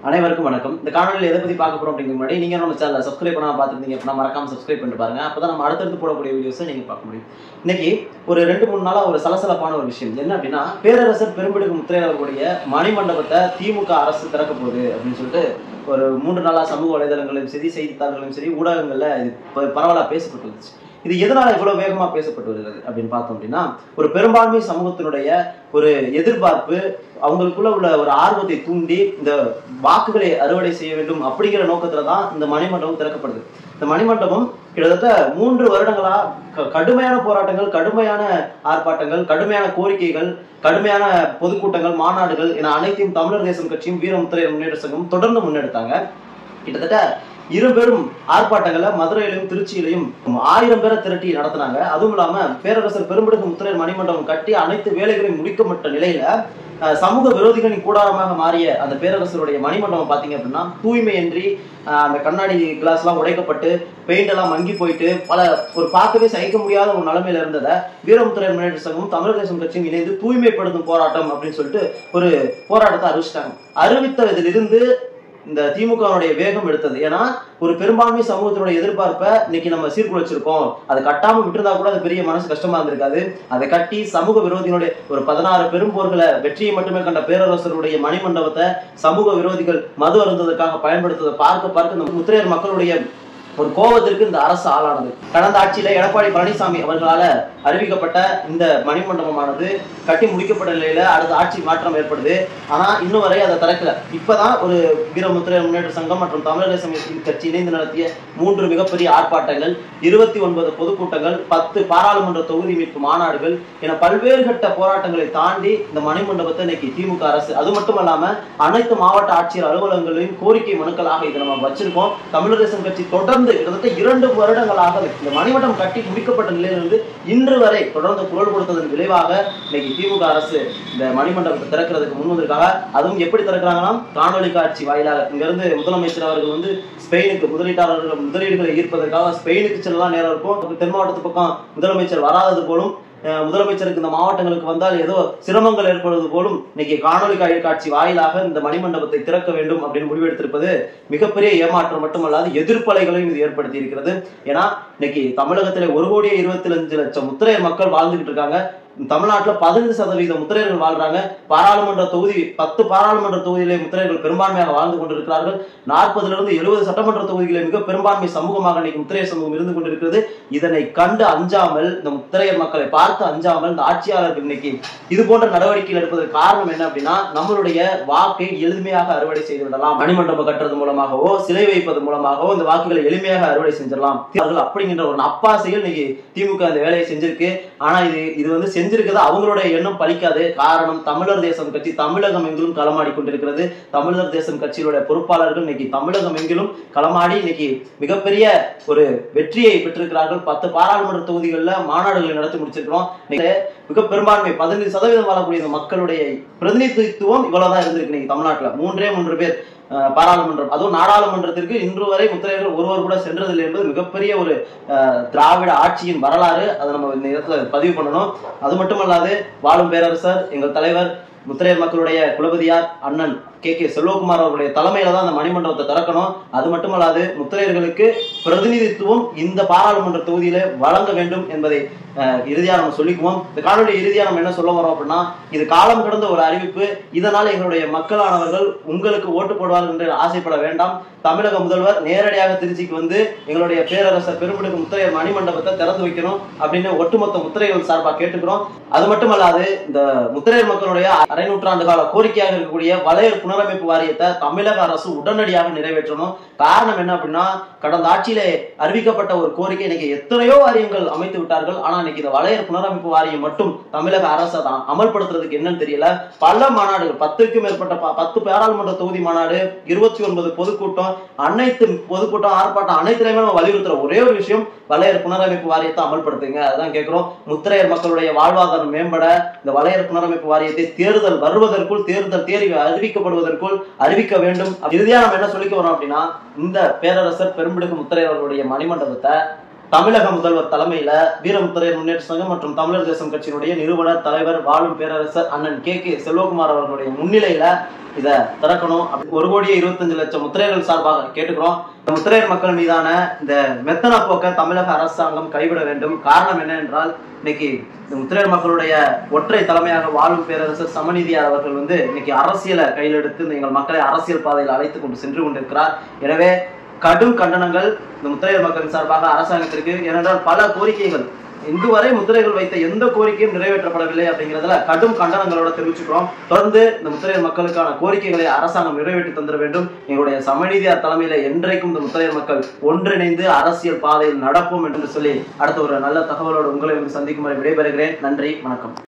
அனைவருக்கும் வணக்கம். இந்த காணொலியில் எதை பத்தி பார்க்க போறோம் அப்படிங்கிற முன்னாடி நீங்க நம்ம சேனலை சப்ஸ்கிரைப் பண்ணாம பார்த்துருந்தீங்க அப்படின்னா மறக்காம சப்ஸ்கிரைப் பண்ணிட்டு பாருங்க. அப்பதான் நம்ம அடுத்தடுத்து போடக்கூடிய வீடியோஸை நீங்க பார்க்க முடியும். இன்னைக்கு ஒரு 2-3 நாளா ஒரு சலசலப்பான ஒரு விஷயம் என்ன அப்படின்னா, பேரரசர் பெரும்பிடுகு முத்தையர் அவர்களுடைய மணிமண்டபத்தை திமுக அரசு திறக்க போகுது அப்படின்னு சொல்லிட்டு ஒரு 3 நாளா சமூக வலைதளங்களையும் சரி, செய்தித்தாள்களையும் சரி, ஊடகங்கள்ல இது பரவலா பேசப்பட்டு வந்துச்சு. இது எதனால இவ்வளவு வேகமா பேசப்பட்டு வருகிறது அப்படின்னு பார்த்தோம் அப்படின்னா, ஒரு பெரும்பான்மை சமூகத்தினுடைய ஒரு எதிர்பார்ப்பு, அவங்களுக்குள்ள உள்ள ஒரு ஆர்வத்தை தூண்டி இந்த வாக்குகளை அறுவடை செய்ய வேண்டும் அப்படிங்கிற நோக்கத்துலதான் இந்த மணிமண்டபம் திறக்கப்படுது. இந்த மணிமண்டபம் கிட்டத்தட்ட 3 வருடங்களா கடுமையான போராட்டங்கள், கடுமையான ஆர்ப்பாட்டங்கள், கடுமையான கோரிக்கைகள், கடுமையான பொதுக்கூட்டங்கள், மாநாடுகள் என அனைத்தையும் தமிழர் தேசம் கட்சியும் வீர முத்தையர் முன்னேற்ற சங்கமும் தொடர்ந்து முன்னெடுத்தாங்க. கிட்டத்தட்ட 2 பேரும் ஆர்ப்பாட்டங்களை மதுரையிலையும் திருச்சியிலையும் 1000 பேரை திரட்டி நடத்தினாங்க. அதுவும் இல்லாம பேரரசர் பெரும்பிடுகு முத்தையர் மணிமண்டபம் கட்டி அனைத்து வேலைகளையும் முடிக்கப்பட்ட நிலையில சமூக விரோதிகளின் கூடாரமாக மாறிய அந்த பேரரசருடைய மணிமண்டபம் பாத்தீங்க அப்படின்னா தூய்மையின்றி அந்த கண்ணாடி கிளாஸ் எல்லாம் உடைக்கப்பட்டு பெயிண்ட் எல்லாம் மங்கி போயிட்டு ஒரு பார்க்கவே சகிக்க முடியாத ஒரு நிலைமையில இருந்ததை வீரமுத்தையர் முன்னேற்ற சங்கமும் தமிழர் தேசம் கட்சியும் இணைந்து தூய்மைப்படுத்தும் போராட்டம் அப்படின்னு சொல்லிட்டு ஒரு போராட்டத்தை அறிவிச்சிட்டாங்க. அறிவித்ததிலிருந்து இந்த திமுகவுடைய வேகம் எடுத்தது. ஏன்னா ஒரு பெரும்பான்மை சமூகத்தினுடைய எதிர்பார்ப்பை இன்னைக்கு நம்ம சீர்குலைச்சிருக்கோம், அதை கட்டாம விட்டுருந்தா கூட அது பெரிய மனசு கஷ்டமா இருந்திருக்காது. அதை கட்டி சமூக விரோதிகளுடைய ஒரு 16 பெரும்போர்களை வெற்றியை மட்டுமே கண்ட பேரரசருடைய மணிமண்டபத்தை சமூக விரோதிகள் மது அருந்ததற்காக பயன்படுத்துவதை பார்க்க இந்த முத்தையர் மக்களுடைய ஒரு கோபத்திற்கு இந்த அரசு ஆளானது. கடந்த ஆட்சியில எடப்பாடி பழனிசாமி அவர்களால அறிவிக்கப்பட்ட இந்த மணிமண்டபமானது கட்டி முடிக்கப்பட்ட நிலையில அடுத்த ஆட்சி மாற்றம் ஏற்படுது. ஆனா இன்னும் வரை அதை திறக்கல. இப்பதான் ஒரு வீர முத்தையர் முன்னேற்ற சங்கம் மற்றும் தமிழர் தேசம் கட்சி இணைந்து நடத்திய 3 மிகப்பெரிய ஆர்ப்பாட்டங்கள், 29 பொதுக்கூட்டங்கள், 10 பாராளுமன்ற தொகுதி மீட்பு மாநாடுகள் என பல்வேறு கட்ட போராட்டங்களை தாண்டி இந்த மணிமண்டபத்தை இன்னைக்கு திமுக அரசு, அது மட்டும் இல்லாம அனைத்து மாவட்ட ஆட்சியர் அலுவலகங்களையும் கோரிக்கை மனுக்களாக இதை நம்ம வச்சிருக்கோம். தமிழர் தேசம் கட்சி தொடர்ந்து கிட்டத்தட்ட 2 வருடங்களாக இந்த மணிமண்டபம் கட்டி முடிக்கப்பட்ட நிலையிலிருந்து இன்று வரை தொடர்ந்து குரல் கொடுத்ததன் விளைவாக இன்னைக்கு திமுக அரசு இந்த மணிமண்டபத்தை திறக்கிறதுக்கு முன் வந்திருக்காங்க. அதுவும் எப்படி திறக்கிறாங்கன்னா, காணொலி காட்சி வாயிலாக. இங்க இருந்து முதலமைச்சர் அவர்கள் ஸ்பெயினுக்கு முதலீடுகளை ஈர்ப்பதற்காக ஸ்பெயினுக்கு செல்லலாம் நேரம் இருக்கும். தென் மாவட்டத்து பக்கம் முதலமைச்சர் வராதது போலும், முதலமைச்சருக்கு இந்த மாவட்டங்களுக்கு வந்தால் ஏதோ சிரமங்கள் ஏற்படுவது போலும் இன்னைக்கு காணொலி காட்சி வாயிலாக இந்த மணிமண்டபத்தை திறக்க வேண்டும் அப்படின்னு முடிவெடுத்திருப்பது மிகப்பெரிய ஏமாற்றம் மட்டுமல்லாது எதிர்ப்பலைகளையும் இது ஏற்படுத்தி இருக்கிறது. ஏன்னா இன்னைக்கு தமிழகத்திலே 1,25,00,000 முத்தையர் மக்கள் வாழ்ந்துகிட்டு இருக்காங்க. தமிழ்நாட்டில் 15% முத்திரையர்கள் வாழ்றாங்க. பாராளுமன்ற தொகுதி 10 பாராளுமன்ற தொகுதியிலே முத்திரையர்கள் பெரும்பான்மையாக வாழ்ந்து கொண்டிருக்கிறார்கள். 40 to 70 சட்டமன்ற தொகுதிகளை மிக பெரும்பான்மை சமூகமாக இன்னைக்கு முத்திரையர் சமூகம் இருந்து கொண்டிருக்கிறது. இதனை கண்டு அஞ்சாமல், இந்த முத்திரையர் மக்களை பார்த்து அஞ்சாமல் இந்த ஆட்சியாளர்கள் இன்னைக்கு இது போன்ற நடவடிக்கைகள் எடுப்பதற்கு காரணம் என்ன அப்படின்னா, நம்மளுடைய வாக்கை எளிமையாக அறுவடை செய்து விடலாம். மணிமண்டபம் கட்டுறது மூலமாகவோ சிலை வைப்பது மூலமாகவோ இந்த வாக்குகளை எளிமையாக அறுவடை செஞ்சிடலாம் அப்படிங்கிற ஒரு அப்பாசையில் இன்னைக்கு திமுக இந்த வேலையை செஞ்சிருக்கு. ஆனா இது செஞ்சிருக்கிறது அவங்களுடைய எண்ணம் பலிக்காது. காரணம், தமிழர் தேசம் கட்சி தமிழகம் எங்கிலும் களமாடி கொண்டிருக்கிறது. தமிழர் தேசம் கட்சியினுடைய பொறுப்பாளர்கள் இன்னைக்கு தமிழகம் எங்கிலும் களமாடி இன்னைக்கு மிகப்பெரிய ஒரு வெற்றியை பெற்றிருக்கிறார்கள். 10 பாராளுமன்ற தொகுதிகளில் மாநாடுகளை நடத்தி முடிச்சிருக்கிறோம். மிக பெரும்பான்மை 15% வாழக்கூடிய இந்த மக்களுடைய பிரதிநிதித்துவம் இவ்வளவுதான் இருந்திருக்கு. இன்னைக்கு தமிழ்நாட்டில் 3 பேர் பாராளுமன்றம், அதுவும் நாடாளுமன்றத்திற்கு இன்று வரை முத்திரையர்கள் ஒருவர் கூட சென்றதில்லை என்பது மிகப்பெரிய ஒரு திராவிட ஆட்சியின் வரலாறு. அதை நம்ம இந்த இடத்துல பதிவு பண்ணணும். அது மட்டுமல்லாது வாழும் பேரரசர் எங்கள் தலைவர் முத்திரையர் மக்களுடைய குலபதியார் அண்ணன் KK செல்வகுமார் அவருடைய தலைமையில தான் அந்த மணிமண்டபத்தை திறக்கணும். அது மட்டுமல்லாது முத்திரையர்களுக்கு பிரதிநிதித்துவம் இந்த பாராளுமன்ற தொகுதியில வழங்க வேண்டும் என்பதை இறுதியா நம்ம சொல்லிக்குவோம். இந்த காணொலி இறுதியா நம்ம என்ன சொல்ல வரோம் அப்படின்னா, இது காலம் கடந்த ஒரு அறிவிப்பு. இதனால் எங்களுடைய மக்களானவர்கள் உங்களுக்கு ஓட்டு போடுவார்கள் என்று ஆசைப்பட வேண்டாம். தமிழக முதல்வர் நேரடியாக திருச்சிக்கு வந்து எங்களுடைய பேரரசர் பெரும்பிடுகு முத்தையர் மணிமண்டபத்தை திறந்து வைக்கணும் அப்படின்னு ஒட்டுமொத்த முத்திரைகள் சார்பாக கேட்டுக்கிறோம். அது மட்டுமல்லாது இந்த முத்திரையர் மக்களுடைய அரை நூற்றாண்டு கால கோரிக்கையாக இருக்கக்கூடிய வளையர் புனரமைப்பு வாரியத்தை தமிழக அரசு உடனடியாக நிறைவேற்றணும். காரணம் என்ன அப்படின்னா, கடந்த ஆட்சியிலே அறிவிக்கப்பட்ட ஒரு கோரிக்கை இன்னைக்கு எத்தனையோ வாரியங்கள் அமைத்து விட்டார்கள். ஆனா இன்னைக்கு இந்த வளையர் புனரமைப்பு வாரியம் மட்டும் தமிழக அரசு தான் அமல்படுத்துறதுக்கு என்னன்னு தெரியல. பல மாநாடுகள், 10க்கும் மேற்பட்ட 10 பாராளுமன்ற தொகுதி மாநாடு, 29 பொதுக்கூட்டம், அனைத்து பொதுக்கூட்டம், ஆர்ப்பாட்டம் அனைத்துலையுமே நம்ம வலியுறுத்துற ஒரே ஒரு விஷயம், வளையர் புனரமைப்பு வாரியத்தை அமல்படுத்துங்க. அதான் கேட்கிறோம். முத்திரையர் மக்களுடைய வாழ்வாதாரம் மேம்பட இந்த வளையர் புனரமைப்பு வாரியத்தை தேர்தல் வருவதற்குள், தேர்தல் தேதி அறிவிக்கப்படுவதற்குள் அறிவிக்க வேண்டும். இறுதியா நம்ம என்ன சொல்லிக்க வரோம் அப்படின்னா, இந்த பேரரசர் பெரும்பிடுகு முத்தையர் அவர்களுடைய மணிமண்டபத்தை தமிழக முதல்வர் தலைமையில வீர முத்தையர் முன்னேற்ற சங்கம் மற்றும் தமிழர் தேசம் கட்சியினுடைய நிறுவனர் தலைவர் வாழும் பேரரசர் அண்ணன் KK செல்வகுமார் அவர்களுடைய முன்னிலையில இதை திறக்கணும். 1,25,00,000 முத்திரையர்கள் சார்பாக கேட்டுக்கிறோம். முத்திரையர் மக்கள் மீதான இந்த மெத்தன போக்க தமிழக அரசாங்கம் கைவிட வேண்டும். காரணம் என்ன என்றால், இன்னைக்கு இந்த முத்திரையர் மக்களுடைய ஒற்றை தலைமையாக வாழும் பேரரசர் சமநீதியார் அவர்கள் இன்னைக்கு அரசியலை கையில் எடுத்து எங்கள் மக்களை அரசியல் பாதையில் அழைத்து கொண்டு சென்று கொண்டிருக்கிறார். எனவே கடும் கண்டனங்கள் இந்த முத்திரையர் மக்களின் சார்பாக அரசாங்கத்திற்கு. ஏனென்றால் பல கோரிக்கைகள் இதுவரை முத்திரைகள் வைத்த எந்த கோரிக்கையும் நிறைவேற்றப்படவில்லை அப்படிங்கிறதுல கடும் கண்டனங்களோட தெரிவிச்சுக்கிறோம். தொடர்ந்து இந்த முத்திரையர் மக்களுக்கான கோரிக்கைகளை அரசாங்கம் நிறைவேற்றி தந்திர வேண்டும். எங்களுடைய சமநீதியார் தலைமையில என்றைக்கும் இந்த முத்திரையர் மக்கள் ஒன்றிணைந்து அரசியல் பாதையில் நடப்போம் என்று சொல்லி அடுத்த ஒரு நல்ல தகவலோடு உங்களை சந்திக்கும் வரை விடைபெறுகிறேன். நன்றி, வணக்கம்.